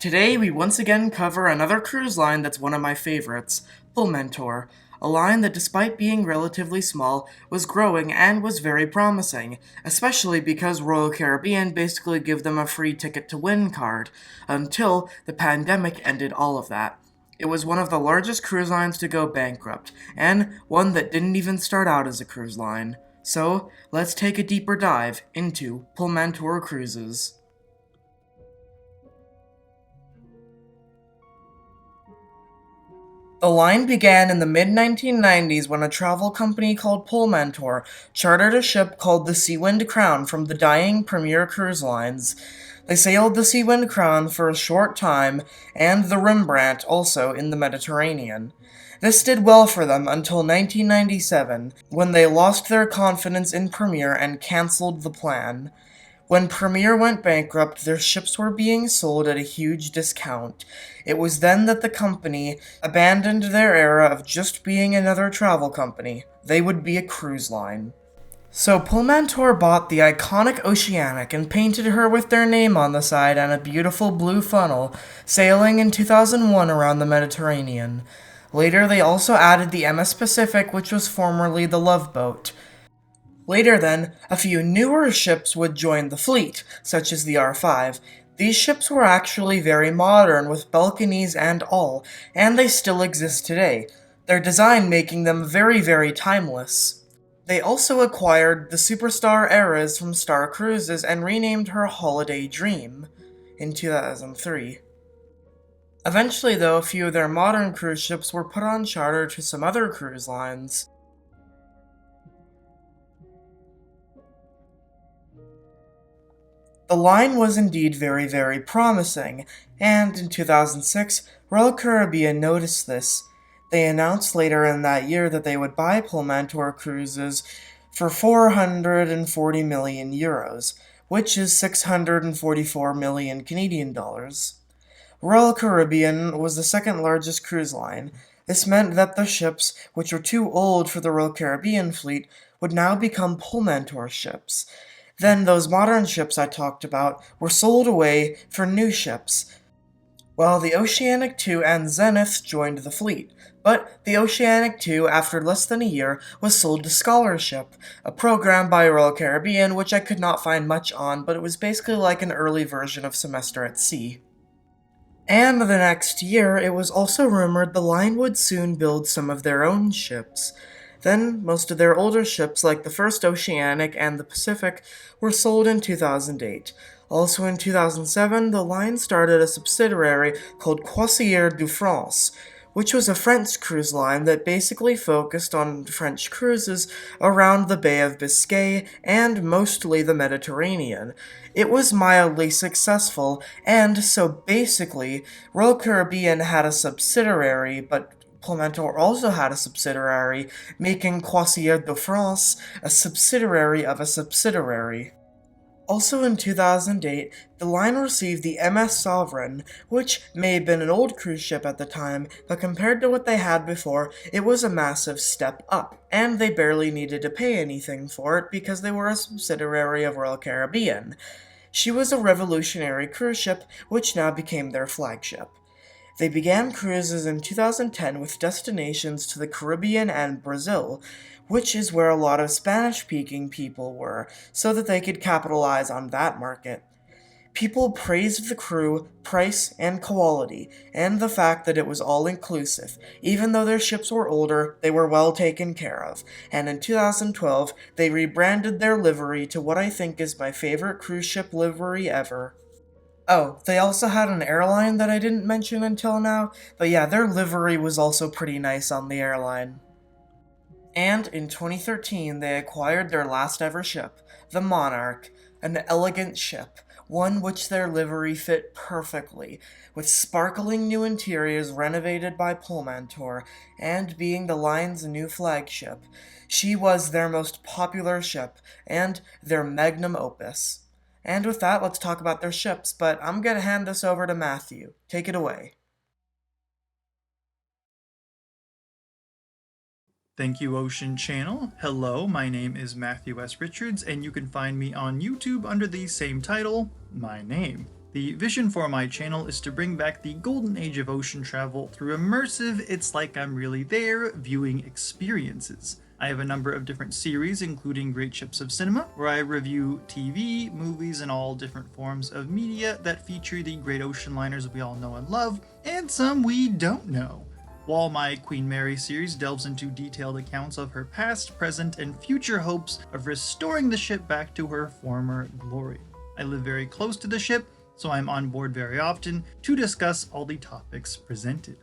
Today we once again cover another cruise line that's one of my favorites, Pullmantur, a line that despite being relatively small, was growing and was very promising, especially because Royal Caribbean basically gave them a free ticket to win card, until the pandemic ended all of that. It was one of the largest cruise lines to go bankrupt, and one that didn't even start out as a cruise line. So, let's take a deeper dive into Pullmantur Cruises. The line began in the mid-1990s when a travel company called Pullmantur chartered a ship called the Seawind Crown from the dying Premier Cruise Lines. They sailed the Seawind Crown for a short time, and the Rembrandt also in the Mediterranean. This did well for them until 1997, when they lost their confidence in Premier and cancelled the plan. When Premier went bankrupt, their ships were being sold at a huge discount. It was then that the company abandoned their era of just being another travel company. They would be a cruise line. So Pullmantur bought the iconic Oceanic and painted her with their name on the side and a beautiful blue funnel, sailing in 2001 around the Mediterranean. Later they also added the MS Pacific, which was formerly the Love Boat. Later then, a few newer ships would join the fleet, such as the R5. These ships were actually very modern, with balconies and all, and they still exist today, their design making them very timeless. They also acquired the Superstar Eras from Star Cruises and renamed her Holiday Dream in 2003. Eventually though, a few of their modern cruise ships were put on charter to some other cruise lines. The line was indeed very promising, and in 2006, Royal Caribbean noticed this. They announced later in that year that they would buy Pullmantur Cruises for 440 million euros, which is 644 million Canadian dollars. Royal Caribbean was the second largest cruise line. This meant that the ships, which were too old for the Royal Caribbean fleet, would now become Pullmantur ships. Then those modern ships I talked about were sold away for new ships, while the Oceanic II and Zenith joined the fleet. But the Oceanic II, after less than a year, was sold to Scholarship, a program by Royal Caribbean which I could not find much on, but it was basically like an early version of Semester at Sea. And the next year, it was also rumored the line would soon build some of their own ships. Then, most of their older ships, like the first Oceanic and the Pacific, were sold in 2008. Also in 2007, the line started a subsidiary called Croisière de France, which was a French cruise line that basically focused on French cruises around the Bay of Biscay and mostly the Mediterranean. It was mildly successful, and so basically, Royal Caribbean had a subsidiary, but Pullmantur also had a subsidiary, making Croisière de France a subsidiary of a subsidiary. Also in 2008, the line received the MS Sovereign, which may have been an old cruise ship at the time, but compared to what they had before, it was a massive step up, and they barely needed to pay anything for it because they were a subsidiary of Royal Caribbean. She was a revolutionary cruise ship, which now became their flagship. They began cruises in 2010 with destinations to the Caribbean and Brazil, which is where a lot of Spanish-speaking people were, so that they could capitalize on that market. People praised the crew, price, and quality, and the fact that it was all-inclusive. Even though their ships were older, they were well taken care of, and in 2012, they rebranded their livery to what I think is my favorite cruise ship livery ever. Oh, they also had an airline that I didn't mention until now, but yeah, their livery was also pretty nice on the airline. And in 2013, they acquired their last ever ship, the Monarch, an elegant ship, one which their livery fit perfectly, with sparkling new interiors renovated by Pullmantur, and being the line's new flagship. She was their most popular ship, and their magnum opus. And with that, let's talk about their ships, but I'm gonna hand this over to Matthew. Take it away. Thank you, Ocean Channel. Hello, my name is Matthew S. Richards, and you can find me on YouTube under the same title, my name. The vision for my channel is to bring back the golden age of ocean travel through immersive, it's like I'm really there, viewing experiences. I have a number of different series, including Great Ships of Cinema, where I review TV, movies, and all different forms of media that feature the great ocean liners we all know and love, and some we don't know. While my Queen Mary series delves into detailed accounts of her past, present, and future hopes of restoring the ship back to her former glory. I live very close to the ship, so I'm on board very often to discuss all the topics presented.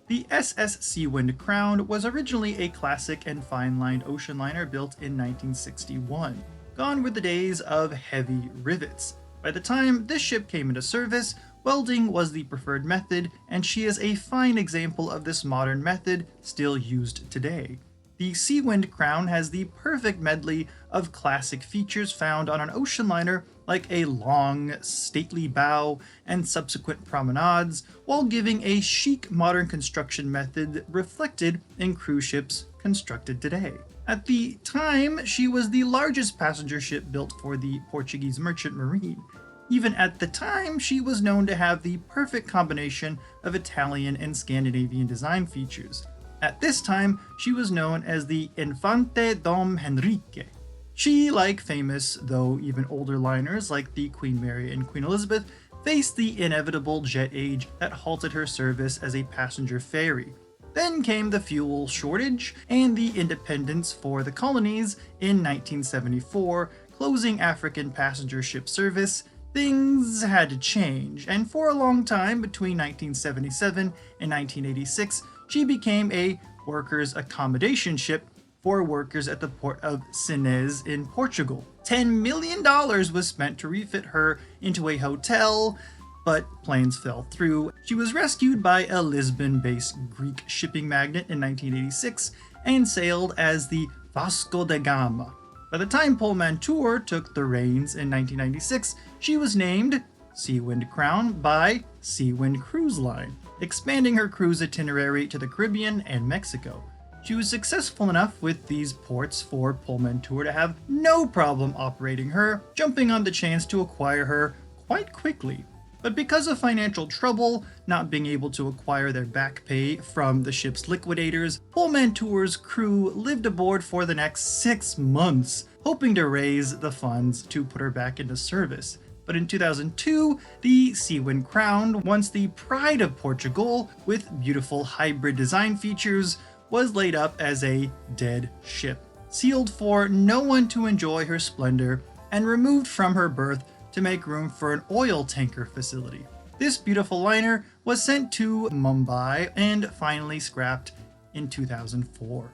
The SS Seawind Crown was originally a classic and fine-lined ocean liner built in 1961. Gone were the days of heavy rivets. By the time this ship came into service, welding was the preferred method, and she is a fine example of this modern method still used today. The Seawind Crown has the perfect medley of classic features found on an ocean liner, like a long, stately bow and subsequent promenades, while giving a chic modern construction method reflected in cruise ships constructed today. At the time, she was the largest passenger ship built for the Portuguese merchant marine. Even at the time, she was known to have the perfect combination of Italian and Scandinavian design features. At this time, she was known as the Infante Dom Henrique. She, like famous, though even older liners like the Queen Mary and Queen Elizabeth, faced the inevitable jet age that halted her service as a passenger ferry. Then came the fuel shortage and the independence for the colonies in 1974, closing African passenger ship service. Things had to change, and for a long time, between 1977 and 1986, she became a workers' accommodation ship for workers at the port of Sines in Portugal. $10 million was spent to refit her into a hotel, but plans fell through. She was rescued by a Lisbon-based Greek shipping magnate in 1986 and sailed as the Vasco da Gama. By the time Pullmantur took the reins in 1996, she was named Seawind Crown by Seawind Cruise Line, expanding her cruise itinerary to the Caribbean and Mexico. She was successful enough with these ports for Pullmantur to have no problem operating her, jumping on the chance to acquire her quite quickly. But because of financial trouble, not being able to acquire their back pay from the ship's liquidators, Pullmantur's crew lived aboard for the next 6 months, hoping to raise the funds to put her back into service. But in 2002, the Seawind Crown, once the pride of Portugal with beautiful hybrid design features, was laid up as a dead ship, sealed for no one to enjoy her splendor, and removed from her berth to make room for an oil tanker facility. This beautiful liner was sent to Mumbai and finally scrapped in 2004.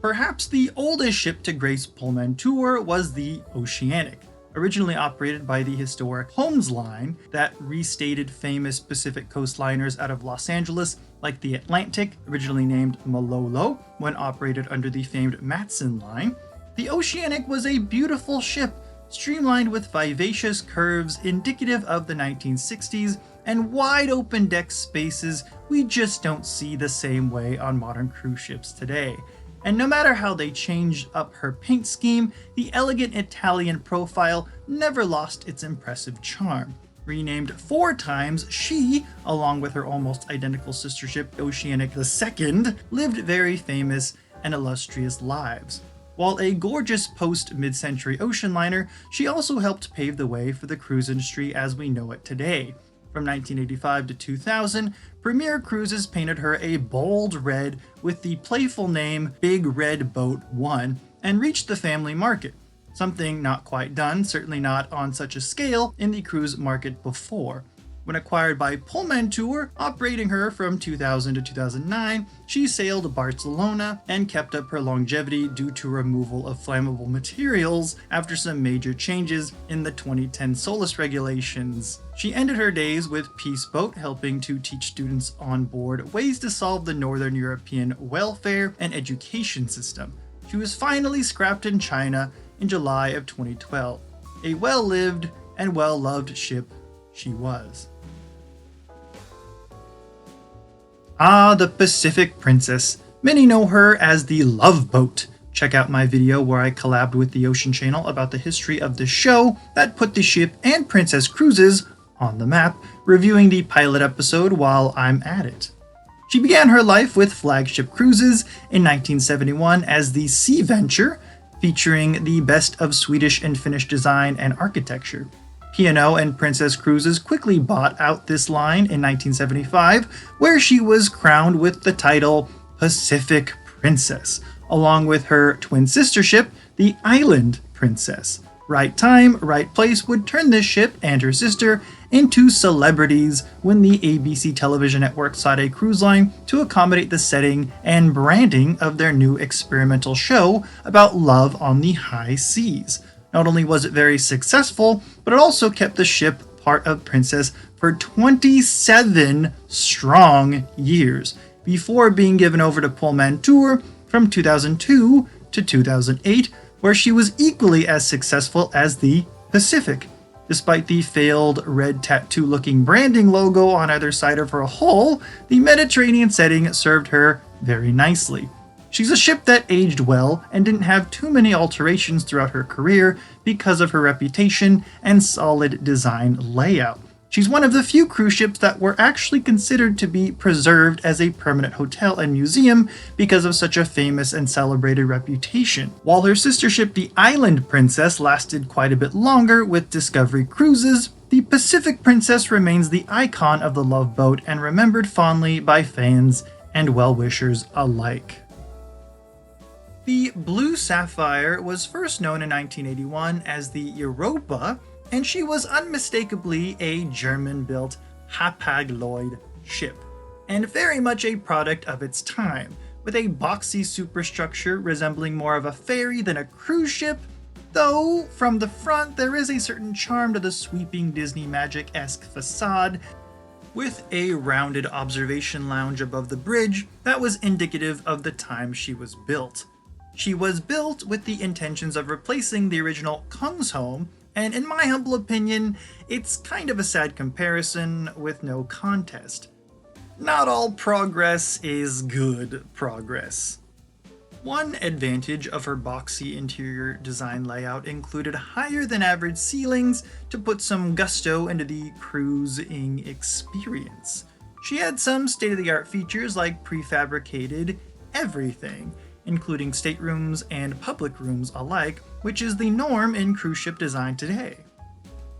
Perhaps the oldest ship to grace Pullmantur was the Oceanic, originally operated by the historic Holmes Line that restated famous Pacific Coast liners out of Los Angeles, like the Atlantic, originally named Malolo, when operated under the famed Matson Line. The Oceanic was a beautiful ship, streamlined with vivacious curves indicative of the 1960s and wide open deck spaces we just don't see the same way on modern cruise ships today. And no matter how they changed up her paint scheme, the elegant Italian profile never lost its impressive charm. Renamed 4 times, she, along with her almost identical sister ship Oceanic II, lived very famous and illustrious lives. While a gorgeous post-mid-century ocean liner, she also helped pave the way for the cruise industry as we know it today. From 1985 to 2000, Premier Cruises painted her a bold red with the playful name Big Red Boat 1 and reached the family market, something not quite done, certainly not on such a scale, in the cruise market before. When acquired by Pullmantur, operating her from 2000 to 2009, she sailed Barcelona and kept up her longevity due to removal of flammable materials after some major changes in the 2010 SOLAS regulations. She ended her days with Peace Boat, helping to teach students on board ways to solve the Northern European welfare and education system. She was finally scrapped in China in July of 2012. A well-lived and well-loved ship she was. Ah, the Pacific Princess. Many know her as the Love Boat. Check out my video where I collabed with the Ocean Channel about the history of the show that put the ship and Princess Cruises on the map, reviewing the pilot episode while I'm at it. She began her life with Flagship Cruises in 1971 as the Sea Venture, featuring the best of Swedish and Finnish design and architecture. P&O and Princess Cruises quickly bought out this line in 1975, where she was crowned with the title Pacific Princess, along with her twin sister ship, the Island Princess. Right time, right place would turn this ship and her sister into celebrities when the ABC television network sought a cruise line to accommodate the setting and branding of their new experimental show about love on the high seas. Not only was it very successful, but it also kept the ship part of Princess for 27 strong years, before being given over to Pullmantur from 2002 to 2008, where she was equally as successful as the Pacific. Despite the failed red tattoo-looking branding logo on either side of her hull, the Mediterranean setting served her very nicely. She's a ship that aged well and didn't have too many alterations throughout her career because of her reputation and solid design layout. She's one of the few cruise ships that were actually considered to be preserved as a permanent hotel and museum because of such a famous and celebrated reputation. While her sister ship, the Island Princess, lasted quite a bit longer with Discovery Cruises, the Pacific Princess remains the icon of the Love Boat and remembered fondly by fans and well-wishers alike. The Blue Sapphire was first known in 1981 as the Europa, and she was unmistakably a German-built Hapag-Lloyd ship, and very much a product of its time, with a boxy superstructure resembling more of a ferry than a cruise ship, though from the front there is a certain charm to the sweeping Disney Magic-esque facade, with a rounded observation lounge above the bridge that was indicative of the time she was built. She was built with the intentions of replacing the original Kungsholm, and in my humble opinion, it's kind of a sad comparison with no contest. Not all progress is good progress. One advantage of her boxy interior design layout included higher than average ceilings to put some gusto into the cruising experience. She had some state-of-the-art features like prefabricated everything, including staterooms and public rooms alike, which is the norm in cruise ship design today.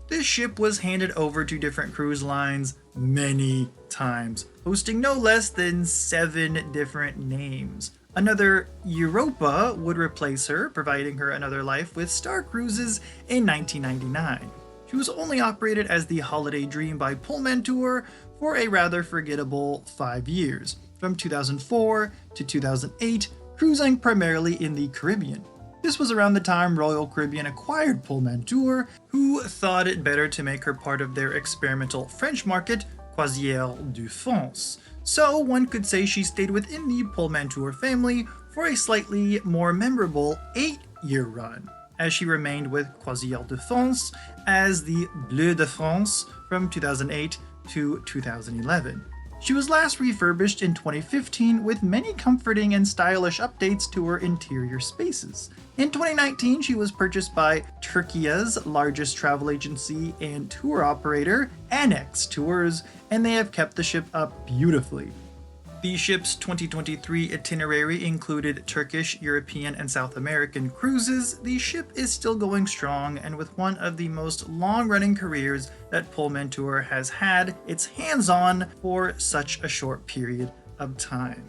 This ship was handed over to different cruise lines many times, hosting no less than 7 different names. Another Europa would replace her, providing her another life with Star Cruises in 1999. She was only operated as the Holiday Dream by Pullmantur for a rather forgettable 5 years, from 2004 to 2008, cruising primarily in the Caribbean. This was around the time Royal Caribbean acquired Pullmantur, who thought it better to make her part of their experimental French market, Croisière de France. So one could say she stayed within the Pullmantur family for a slightly more memorable 8-year run, as she remained with Croisière de France as the Bleu de France from 2008 to 2011. She was last refurbished in 2015 with many comforting and stylish updates to her interior spaces. In 2019, she was purchased by Turkey's largest travel agency and tour operator, Annex Tours, and they have kept the ship up beautifully. The ship's 2023 itinerary included Turkish, European, and South American cruises. The ship is still going strong and with one of the most long-running careers that Pullmantur has had its hands on for such a short period of time.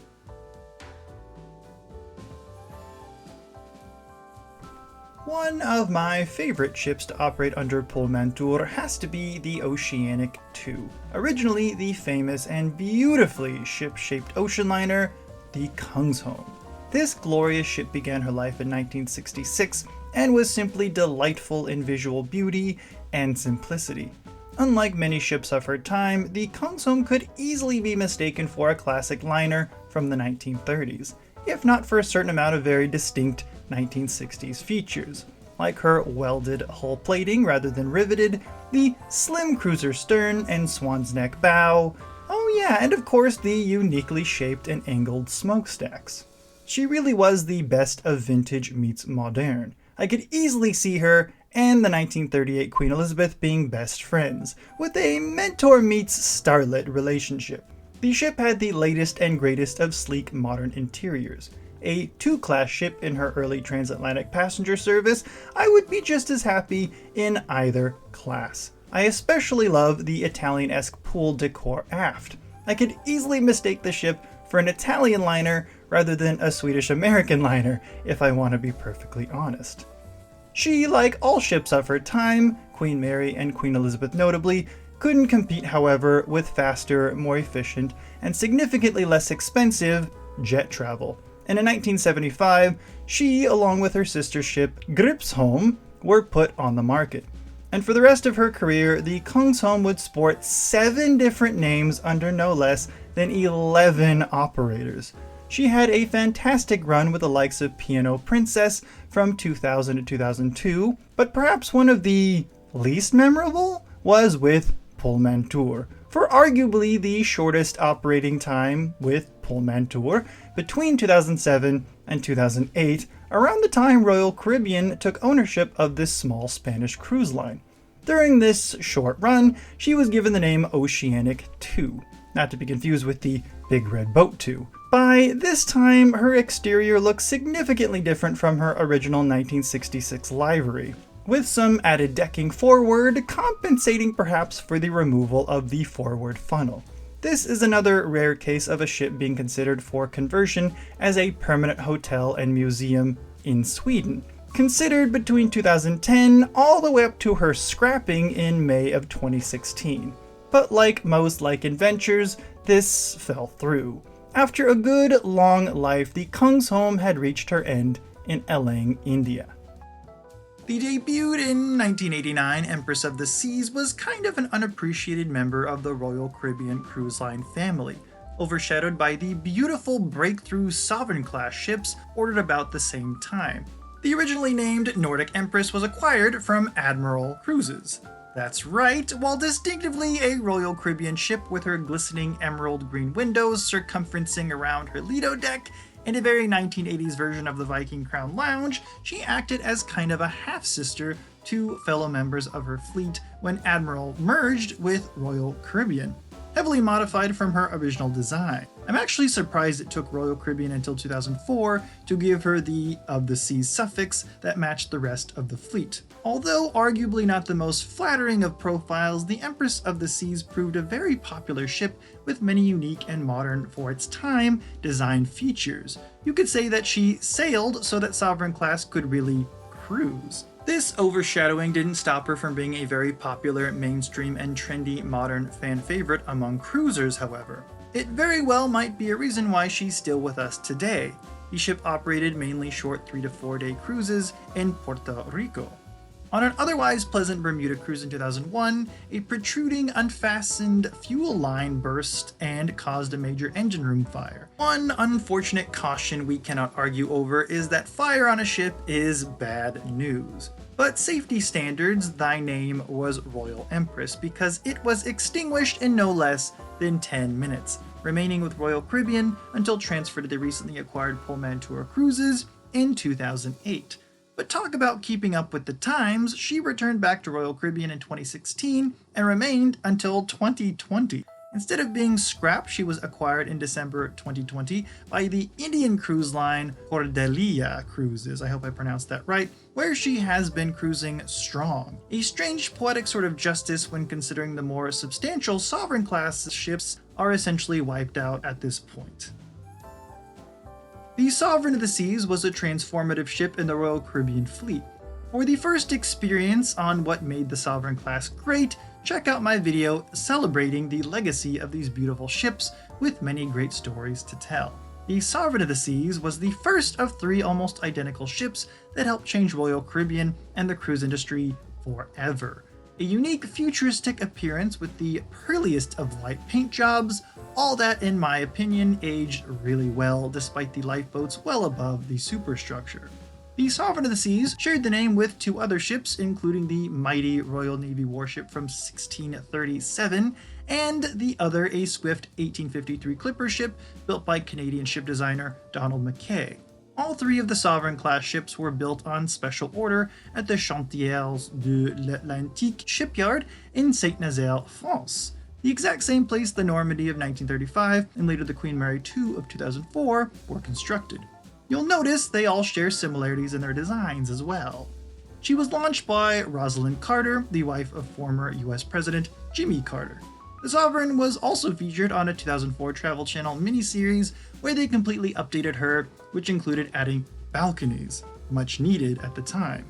One of my favorite ships to operate under Pullmantur has to be the Oceanic II, originally the famous and beautifully ship-shaped ocean liner, the Kungsholm. This glorious ship began her life in 1966 and was simply delightful in visual beauty and simplicity. Unlike many ships of her time, the Kungsholm could easily be mistaken for a classic liner from the 1930s, if not for a certain amount of very distinct 1960s features, like her welded hull plating rather than riveted, the slim cruiser stern and swan's neck bow, oh yeah, and of course the uniquely shaped and angled smokestacks. She really was the best of vintage meets modern. I could easily see her and the 1938 Queen Elizabeth being best friends, with a mentor meets starlet relationship. The ship had the latest and greatest of sleek modern interiors. A two-class ship in her early transatlantic passenger service, I would be just as happy in either class. I especially love the Italian-esque pool decor aft. I could easily mistake the ship for an Italian liner rather than a Swedish-American liner, if I want to be perfectly honest. She, like all ships of her time, Queen Mary and Queen Elizabeth notably, couldn't compete, however, with faster, more efficient, and significantly less expensive jet travel. And in 1975, she, along with her sister ship Gripsholm, were put on the market. And for the rest of her career, the Kungsholm would sport 7 different names under no less than 11 operators. She had a fantastic run with the likes of P&O Princess from 2000 to 2002, but perhaps one of the least memorable was with Pullmantur, for arguably the shortest operating time with Pullmantur between 2007 and 2008, around the time Royal Caribbean took ownership of this small Spanish cruise line. During this short run, she was given the name Oceanic 2, not to be confused with the Big Red Boat 2. By this time, her exterior looks significantly different from her original 1966 livery, with some added decking forward, compensating perhaps for the removal of the forward funnel. This is another rare case of a ship being considered for conversion as a permanent hotel and museum in Sweden, considered between 2010 all the way up to her scrapping in May of 2016. But like most Lycan ventures, this fell through. After a good long life, the Kungsholm had reached her end in Elang, India. The debuted in 1989 Empress of the Seas was kind of an unappreciated member of the Royal Caribbean Cruise Line family, overshadowed by the beautiful breakthrough Sovereign-class ships ordered about the same time. The originally named Nordic Empress was acquired from Admiral Cruises. That's right, while distinctively a Royal Caribbean ship with her glistening emerald green windows circumferencing around her Lido deck, and a very 1980s version of the Viking Crown Lounge, she acted as kind of a half-sister to fellow members of her fleet when Admiral merged with Royal Caribbean, heavily modified from her original design. I'm actually surprised it took Royal Caribbean until 2004 to give her the of the seas suffix that matched the rest of the fleet. Although arguably not the most flattering of profiles, the Empress of the Seas proved a very popular ship with many unique and modern, for its time, design features. You could say that she sailed so that Sovereign class could really cruise. This overshadowing didn't stop her from being a very popular, mainstream, and trendy modern fan favorite among cruisers, however. It very well might be a reason why she's still with us today. The ship operated mainly short 3 to 4 day cruises in Puerto Rico. On an otherwise pleasant Bermuda cruise in 2001, a protruding, unfastened fuel line burst and caused a major engine room fire. One unfortunate caution we cannot argue over is that fire on a ship is bad news. But safety standards, thy name was Royal Empress because it was extinguished in no less than 10 minutes, remaining with Royal Caribbean until transferred to the recently acquired Pullmantur Cruises in 2008. But talk about keeping up with the times, she returned back to Royal Caribbean in 2016 and remained until 2020. Instead of being scrapped, she was acquired in December 2020 by the Indian cruise line Cordelia Cruises, I hope I pronounced that right, where she has been cruising strong. A strange poetic sort of justice when considering the more substantial Sovereign class ships are essentially wiped out at this point. The Sovereign of the Seas was a transformative ship in the Royal Caribbean fleet. For the first experience on what made the Sovereign class great, check out my video celebrating the legacy of these beautiful ships with many great stories to tell. The Sovereign of the Seas was the first of 3 almost identical ships that helped change Royal Caribbean and the cruise industry forever. A unique futuristic appearance with the pearliest of light paint jobs, all that in my opinion aged really well despite the lifeboats well above the superstructure. The Sovereign of the Seas shared the name with 2 other ships, including the mighty Royal Navy warship from 1637 and the other a swift 1853 clipper ship built by Canadian ship designer Donald Mackay. All three of the Sovereign-class ships were built on special order at the Chantiers de l'Atlantique shipyard in Saint-Nazaire, France, the exact same place the Normandy of 1935 and later the Queen Mary II of 2004 were constructed. You'll notice they all share similarities in their designs as well. She was launched by Rosalind Carter, the wife of former US President Jimmy Carter. The Sovereign was also featured on a 2004 Travel Channel miniseries where they completely updated her, which included adding balconies, much needed at the time.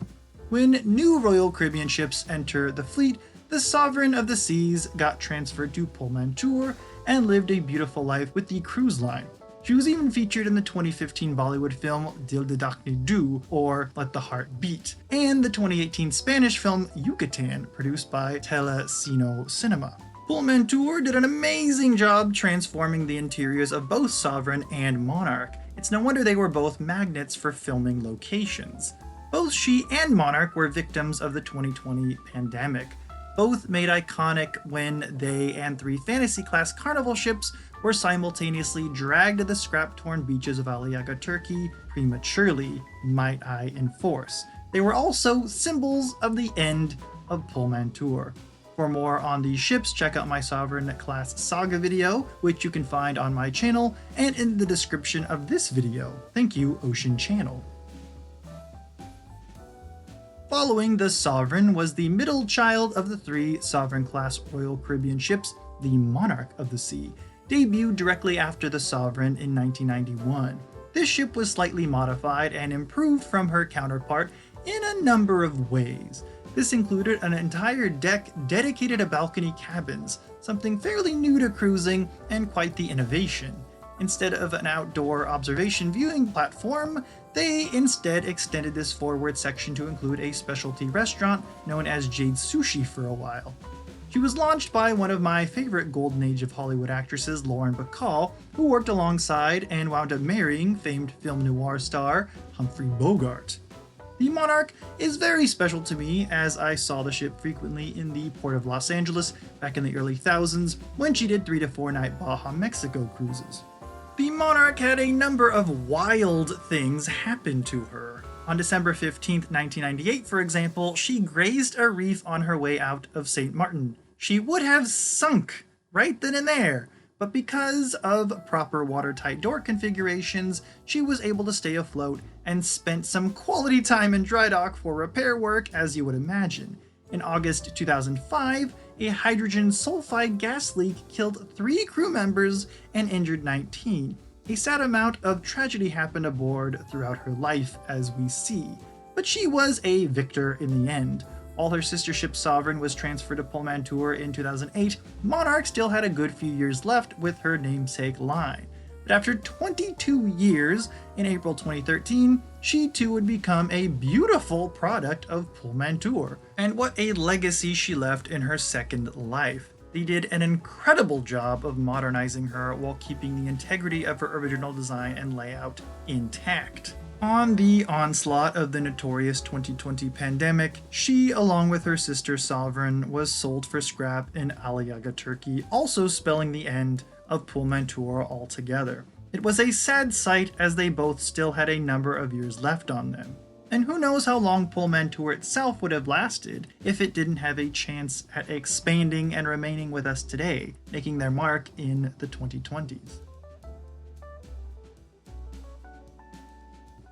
When new Royal Caribbean ships enter the fleet, the Sovereign of the Seas got transferred to Pullmantur and lived a beautiful life with the cruise line. She was even featured in the 2015 Bollywood film Dil de Dakni Du, or Let the Heart Beat, and the 2018 Spanish film Yucatan, produced by Telecino Cinema. Pullmantur did an amazing job transforming the interiors of both Sovereign and Monarch. It's no wonder they were both magnets for filming locations. Both she and Monarch were victims of the 2020 pandemic. Both made iconic when they and three fantasy-class Carnival ships were simultaneously dragged to the scrap-torn beaches of Aliaga, Turkey, prematurely, might I enforce. They were also symbols of the end of Pullmantur. For more on these ships, check out my Sovereign-class saga video, which you can find on my channel and in the description of this video. Thank you, Ocean Channel. Following the Sovereign was the middle child of the three Sovereign-class Royal Caribbean ships, the Monarch of the Sea, debuted directly after the Sovereign in 1991. This ship was slightly modified and improved from her counterpart in a number of ways. This included an entire deck dedicated to balcony cabins, something fairly new to cruising and quite the innovation. Instead of an outdoor observation viewing platform, they instead extended this forward section to include a specialty restaurant known as Jade Sushi for a while. She was launched by one of my favorite Golden Age of Hollywood actresses, Lauren Bacall, who worked alongside and wound up marrying famed film noir star Humphrey Bogart. The Monarch is very special to me, as I saw the ship frequently in the port of Los Angeles back in the early thousands when she did 3 to 4 night Baja Mexico cruises. The Monarch had a number of wild things happen to her. On December 15, 1998, for example, she grazed a reef on her way out of St. Martin. She would have sunk right then and there, but because of proper watertight door configurations, she was able to stay afloat and spent some quality time in dry dock for repair work, as you would imagine. In August 2005, a hydrogen sulfide gas leak killed 3 crew members and injured 19. A sad amount of tragedy happened aboard throughout her life, as we see, but she was a victor in the end. While her sister ship Sovereign was transferred to Pullmantur in 2008, Monarch still had a good few years left with her namesake line. But after 22 years, in April 2013, she too would become a beautiful product of Pullmantur. And what a legacy she left in her second life. They did an incredible job of modernizing her while keeping the integrity of her original design and layout intact. On the onslaught of the notorious 2020 pandemic, she, along with her sister Sovereign, was sold for scrap in Aliaga, Turkey, also spelling the end of Pullmantur altogether. It was a sad sight, as they both still had a number of years left on them. And who knows how long Pullmantur itself would have lasted if it didn't have a chance at expanding and remaining with us today, making their mark in the 2020s.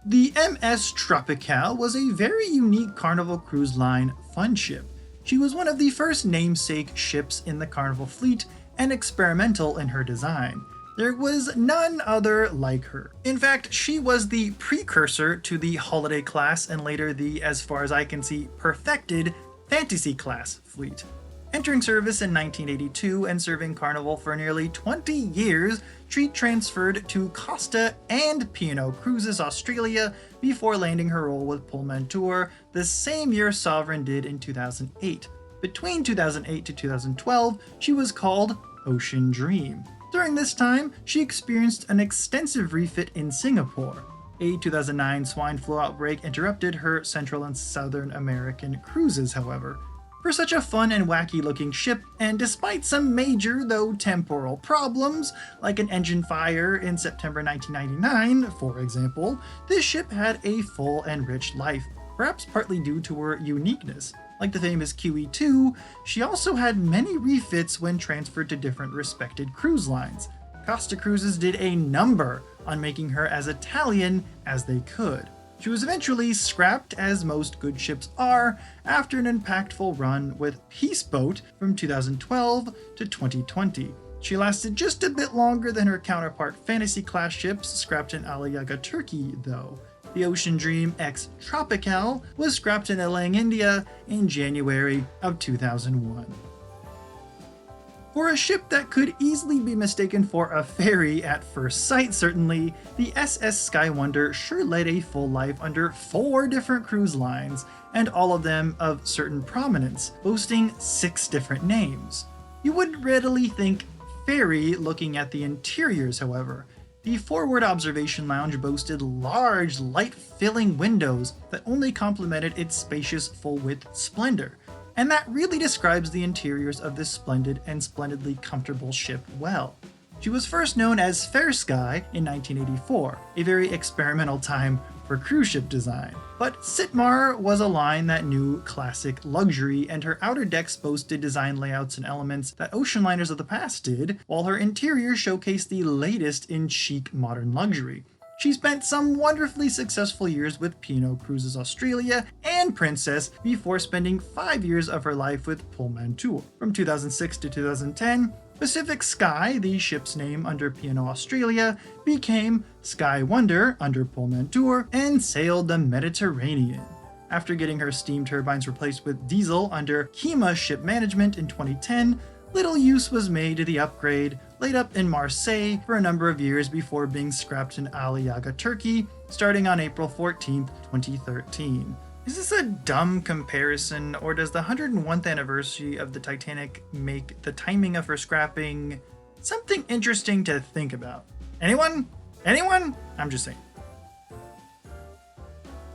The MS Tropicale was a very unique Carnival Cruise Line fun ship. She was one of the first namesake ships in the Carnival fleet and experimental in her design. There was none other like her. In fact, she was the precursor to the Holiday class and later the, as far as I can see, perfected Fantasy class fleet. Entering service in 1982 and serving Carnival for nearly 20 years, she transferred to Costa and P&O Cruises Australia before landing her role with Pullmantur the same year Sovereign did in 2008. Between 2008 to 2012, she was called Ocean Dream. During this time, she experienced an extensive refit in Singapore. A 2009 swine flu outbreak interrupted her Central and Southern American cruises, however. For such a fun and wacky looking ship, and despite some major, though temporal problems, like an engine fire in September 1999, for example, this ship had a full and rich life, perhaps partly due to her uniqueness. Like the famous QE2, she also had many refits when transferred to different respected cruise lines. Costa Cruises did a number on making her as Italian as they could. She was eventually scrapped, as most good ships are, after an impactful run with Peace Boat from 2012 to 2020. She lasted just a bit longer than her counterpart Fantasy-class ships scrapped in Aliaga, Turkey, though. The Ocean Dream X Tropical was scrapped in Alang, India in January of 2001. For a ship that could easily be mistaken for a ferry at first sight, certainly, the SS Skywonder sure led a full life under 4 different cruise lines, and all of them of certain prominence, boasting 6 different names. You wouldn't readily think ferry looking at the interiors, however. The forward observation lounge boasted large, light-filling windows that only complemented its spacious, full-width splendor. And that really describes the interiors of this splendid and splendidly comfortable ship well. She was first known as Fair Sky in 1984, a very experimental time for cruise ship design. But Sitmar was a line that knew classic luxury, and her outer decks boasted design layouts and elements that ocean liners of the past did, while her interior showcased the latest in chic modern luxury. She spent some wonderfully successful years with P&O Cruises Australia and Princess before spending 5 years of her life with Pullmantur. From 2006 to 2010, Pacific Sky, the ship's name under P&O Australia, became Sky Wonder under Pullmantur and sailed the Mediterranean. After getting her steam turbines replaced with diesel under Kima Ship Management in 2010, little use was made to the upgrade, laid up in Marseille for a number of years before being scrapped in Aliaga, Turkey, starting on April 14, 2013. Is this a dumb comparison, or does the 101th anniversary of the Titanic make the timing of her scrapping something interesting to think about? Anyone? Anyone? I'm just saying.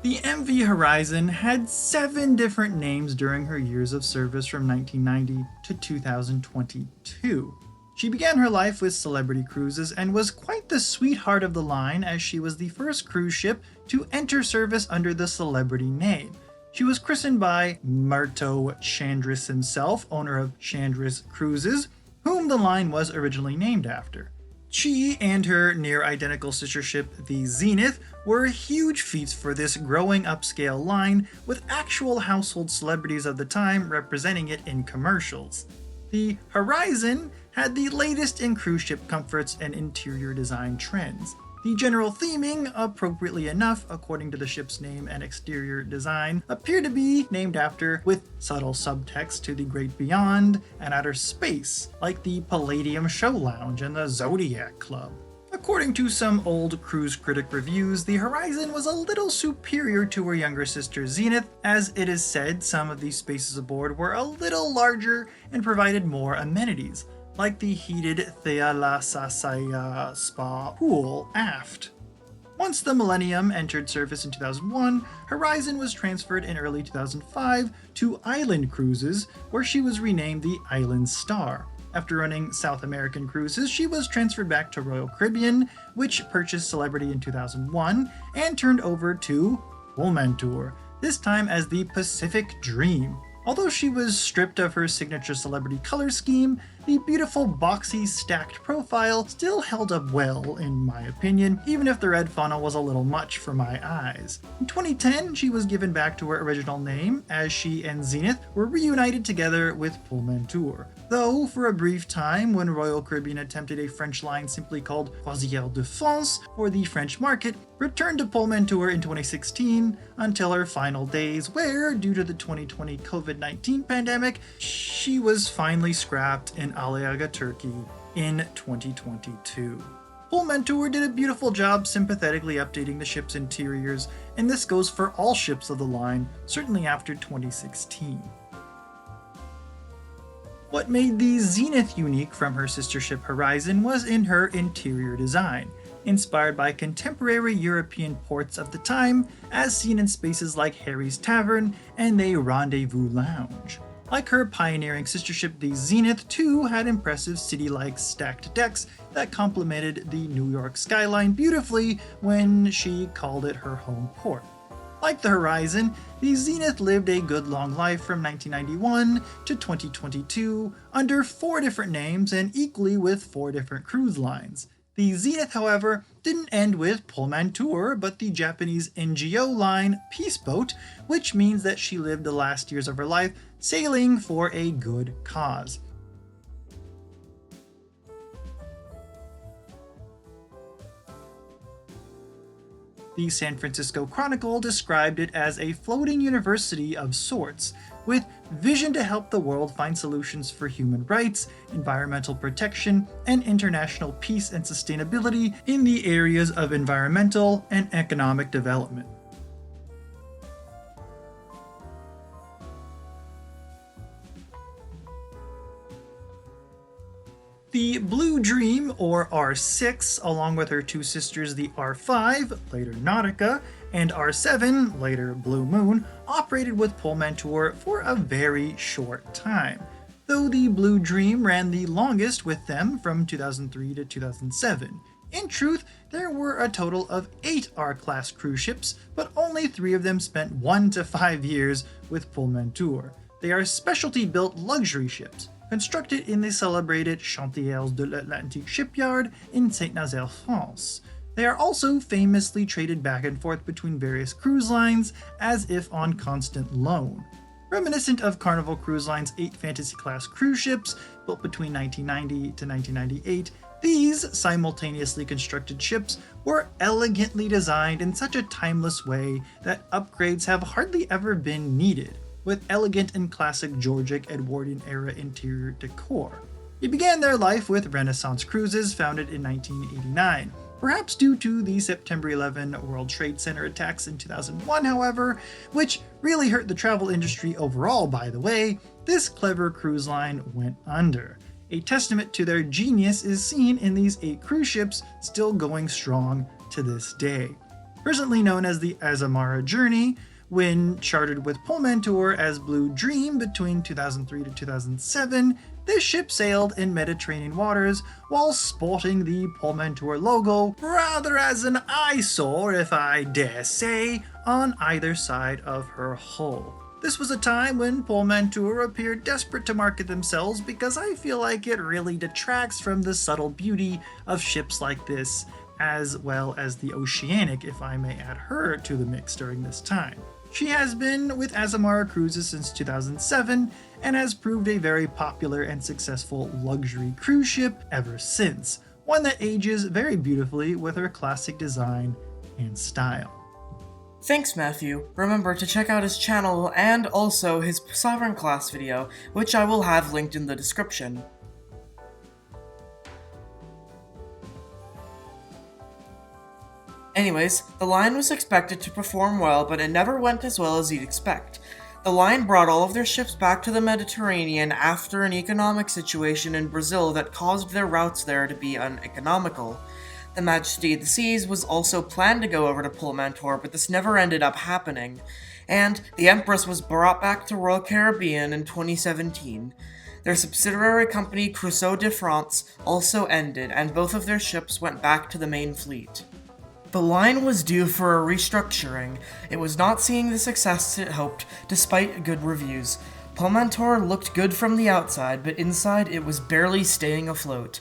The MV Horizon had 7 different names during her years of service from 1990 to 2022. She began her life with Celebrity Cruises and was quite the sweetheart of the line, as she was the first cruise ship to enter service under the Celebrity name. She was christened by Murto Chandris himself, owner of Chandris Cruises, whom the line was originally named after. She and her near-identical sister ship, the Zenith, were huge feats for this growing upscale line, with actual household celebrities of the time representing it in commercials. The Horizon had the latest in cruise ship comforts and interior design trends. The general theming, appropriately enough according to the ship's name and exterior design, appeared to be named after, with subtle subtext to the great beyond and outer space, like the Palladium Show Lounge and the Zodiac Club. According to some old cruise critic reviews, the Horizon was a little superior to her younger sister Zenith, as it is said some of the spaces aboard were a little larger and provided more amenities, like the heated Thea La Sasaya spa pool aft. Once the Millennium entered service in 2001, Horizon was transferred in early 2005 to Island Cruises, where she was renamed the Island Star. After running South American cruises, she was transferred back to Royal Caribbean, which purchased Celebrity in 2001 and turned over to Pullmantur, this time as the Pacific Dream. Although she was stripped of her signature Celebrity color scheme, the beautiful boxy stacked profile still held up well, in my opinion, even if the red funnel was a little much for my eyes. In 2010, she was given back to her original name, as she and Zenith were reunited together with Pullmantur. Though, for a brief time, when Royal Caribbean attempted a French line simply called Croisière de France for the French market, returned to Pullmantur in 2016 until her final days, where, due to the 2020 COVID-19 pandemic, she was finally scrapped in Aliaga, Turkey in 2022. Pullmantur did a beautiful job sympathetically updating the ship's interiors, and this goes for all ships of the line, certainly after 2016. What made the Zenith unique from her sister ship Horizon was in her interior design, inspired by contemporary European ports of the time, as seen in spaces like Harry's Tavern and the Rendezvous Lounge. Like her pioneering sister ship, the Zenith, too had impressive city-like stacked decks that complemented the New York skyline beautifully when she called it her home port. Like the Horizon, the Zenith lived a good long life from 1991 to 2022 under 4 different names and equally with 4 different cruise lines. The Zenith, however, didn't end with Pullmantur, but the Japanese NGO line Peace Boat, which means that she lived the last years of her life sailing for a good cause. The San Francisco Chronicle described it as a floating university of sorts, with vision to help the world find solutions for human rights, environmental protection, and international peace and sustainability in the areas of environmental and economic development. The Blue Dream, or R6, along with her 2 sisters, the R5, later Nautica, and R7, later Blue Moon, operated with Pullmantur for a very short time, though the Blue Dream ran the longest with them from 2003 to 2007. In truth, there were a total of 8 R-class cruise ships, but only 3 of them spent 1 to 5 years with Pullmantur. They are specialty-built luxury ships, constructed in the celebrated Chantiers de l'Atlantique shipyard in Saint-Nazaire, France. They are also famously traded back and forth between various cruise lines as if on constant loan. Reminiscent of Carnival Cruise Line's 8 Fantasy-class cruise ships built between 1990 to 1998, these simultaneously constructed ships were elegantly designed in such a timeless way that upgrades have hardly ever been needed, with elegant and classic Georgic Edwardian-era interior decor. They began their life with Renaissance Cruises, founded in 1989. Perhaps due to the September 11 World Trade Center attacks in 2001, however, which really hurt the travel industry overall, by the way, this clever cruise line went under. A testament to their genius is seen in these 8 cruise ships still going strong to this day. Presently known as the Azamara Journey, when chartered with Pullmantur as Blue Dream between 2003 to 2007, this ship sailed in Mediterranean waters while sporting the Pullmantur logo rather as an eyesore, if I dare say, on either side of her hull. This was a time when Pullmantur appeared desperate to market themselves because I feel like it really detracts from the subtle beauty of ships like this, as well as the Oceanic, if I may add her to the mix during this time. She has been with Azamara Cruises since 2007 and has proved a very popular and successful luxury cruise ship ever since, one that ages very beautifully with her classic design and style. Thanks, Matthew. Remember to check out his channel and also his Sovereign class video, which I will have linked in the description. Anyways, the line was expected to perform well, but it never went as well as you'd expect. The line brought all of their ships back to the Mediterranean after an economic situation in Brazil that caused their routes there to be uneconomical. The Majesty of the Seas was also planned to go over to Pullmantur, but this never ended up happening. And the Empress was brought back to Royal Caribbean in 2017. Their subsidiary company Crusoe de France also ended, and both of their ships went back to the main fleet. The line was due for a restructuring. It was not seeing the success it hoped, despite good reviews. Pullmantur looked good from the outside, but inside it was barely staying afloat.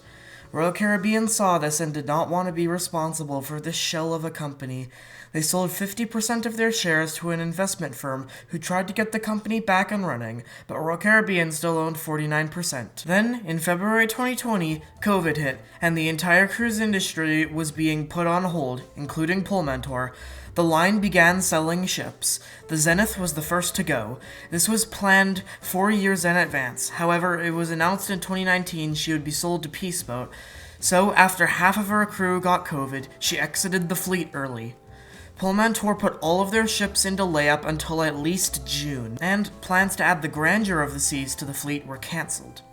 Royal Caribbean saw this and did not want to be responsible for this shell of a company. They sold 50% of their shares to an investment firm who tried to get the company back and running, but Royal Caribbean still owned 49%. Then, in February 2020, COVID hit, and the entire cruise industry was being put on hold, including Pullmantur. The line began selling ships. The Zenith was the first to go. This was planned 4 years in advance. However, it was announced in 2019 she would be sold to Peace Boat. So, after half of her crew got COVID, she exited the fleet early. Pullmantur put all of their ships into layup until at least June, and plans to add the Grandeur of the Seas to the fleet were cancelled.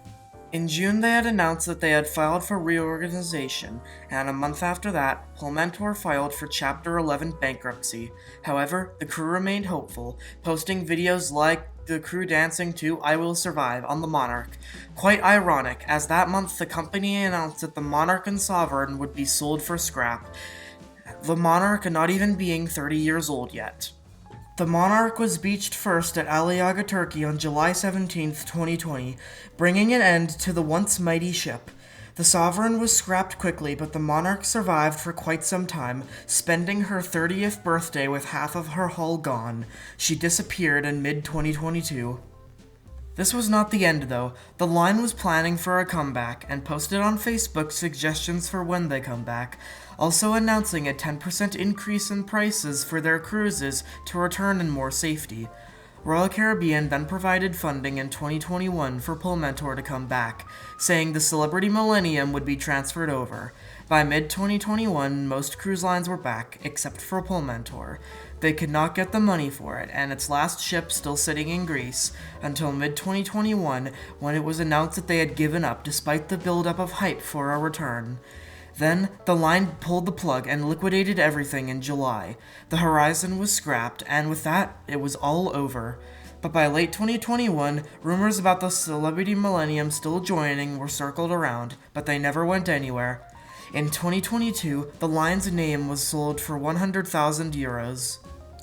In June, they had announced that they had filed for reorganization, and a month after that, Pullmantur filed for Chapter 11 bankruptcy. However, the crew remained hopeful, posting videos like the crew dancing to I Will Survive on the Monarch. Quite ironic, as that month the company announced that the Monarch and Sovereign would be sold for scrap, the Monarch not even being 30 years old yet. The Monarch was beached first at Aliaga, Turkey on July 17, 2020, bringing an end to the once mighty ship. The Sovereign was scrapped quickly, but the Monarch survived for quite some time, spending her 30th birthday with half of her hull gone. She disappeared in mid-2022. This was not the end, though. The line was planning for a comeback and posted on Facebook suggestions for when they come back, also announcing a 10% increase in prices for their cruises to return in more safety. Royal Caribbean then provided funding in 2021 for Pullmantur to come back, saying the Celebrity Millennium would be transferred over. By mid-2021, most cruise lines were back, except for Pullmantur. They could not get the money for it, and its last ship still sitting in Greece, until mid-2021, when it was announced that they had given up despite the build-up of hype for a return. Then, the line pulled the plug and liquidated everything in July. The Horizon was scrapped, and with that, it was all over. But by late 2021, rumors about the Celebrity Millennium still joining were circled around, but they never went anywhere. In 2022, the line's name was sold for 100,000 euros.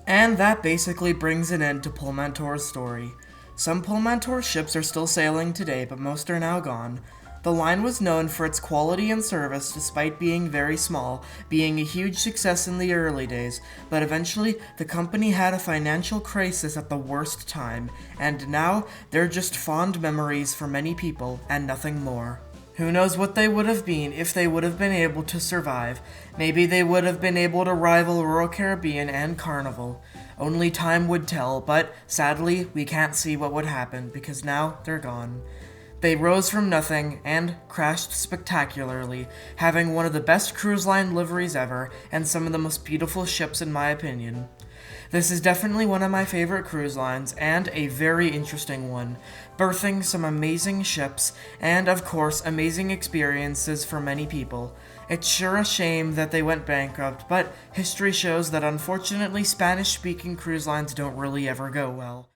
And that basically brings an end to Pullmantur's story. Some Pullmantur ships are still sailing today, but most are now gone. The line was known for its quality and service despite being very small, being a huge success in the early days, but eventually the company had a financial crisis at the worst time, and now they're just fond memories for many people and nothing more. Who knows what they would have been if they would have been able to survive. Maybe they would have been able to rival Royal Caribbean and Carnival. Only time would tell, but sadly we can't see what would happen because now they're gone. They rose from nothing and crashed spectacularly, having one of the best cruise line liveries ever and some of the most beautiful ships in my opinion. This is definitely one of my favorite cruise lines and a very interesting one, birthing some amazing ships and, of course, amazing experiences for many people. It's sure a shame that they went bankrupt, but history shows that unfortunately Spanish-speaking cruise lines don't really ever go well.